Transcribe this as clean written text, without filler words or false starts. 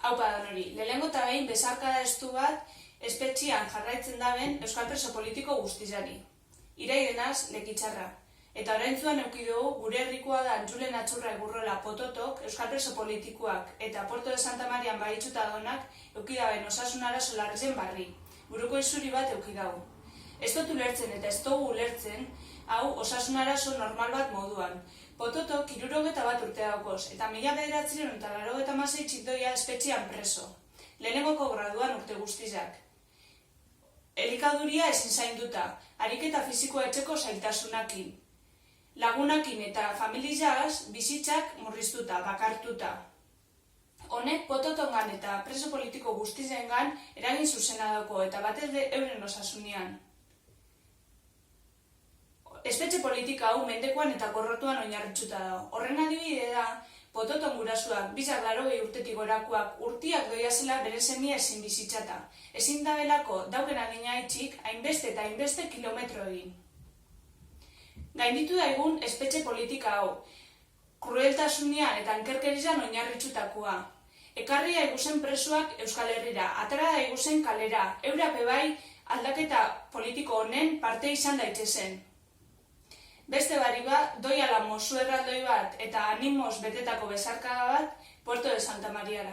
Aupa danori, lehenengo eta behin bezarkada estu bat espetxian jarraitzen daben euskal preso politiko guztizari. Iraidenaz, lekitxarra. Eta oraintzuan eduki dugu gure herrikoa da Julen Atxurra Egurrola Pototok euskal preso politikoak eta Puerto de Santa Marian baitxuta donak eduki daben osasun arazo larrien barri. Buruko izuri bat eduki dago. Ez dut ulertzen eta ez dugu ulertzen, hau osasun arazo normal bat moduan. Pototok 61 urte daukoz, eta 1986 txikdoia espetxian preso. Lehenengoko graduan urte guztizak. Elikaduria ezin zainduta, ariketa fizikoa etxeko zailtasunakin. Lagunakin eta familizagaz bizitzak murriztuta, bakartuta. Honek Pototongan eta preso politiko guztizengan eragin zuzena dauko eta batez euren osasunean. Espetxe politika hau mendekoan eta korrotuan oinarritzuta dago. Horren adibide da, Pototon gurasuak, bizak 80 urtetik gorakoak urtiak doia zela bere semia ezin bizitzata. Ezin dabelako dauken adina itxik, hainbeste eta hainbeste kilometro egin. Gainditu daigun espetxe politika hau, krueltasunean eta ankerkerizan oinarritzutakoa. Ekarri daiguzen presoak Euskal Herrira, atera daiguzen kalera, eurape bai aldaketa politiko honen parte izan daitezen. Beste bariba, doiala mozu erraldoi bat eta animoz betetako bezarkaga bat Puerto de Santa Mariara.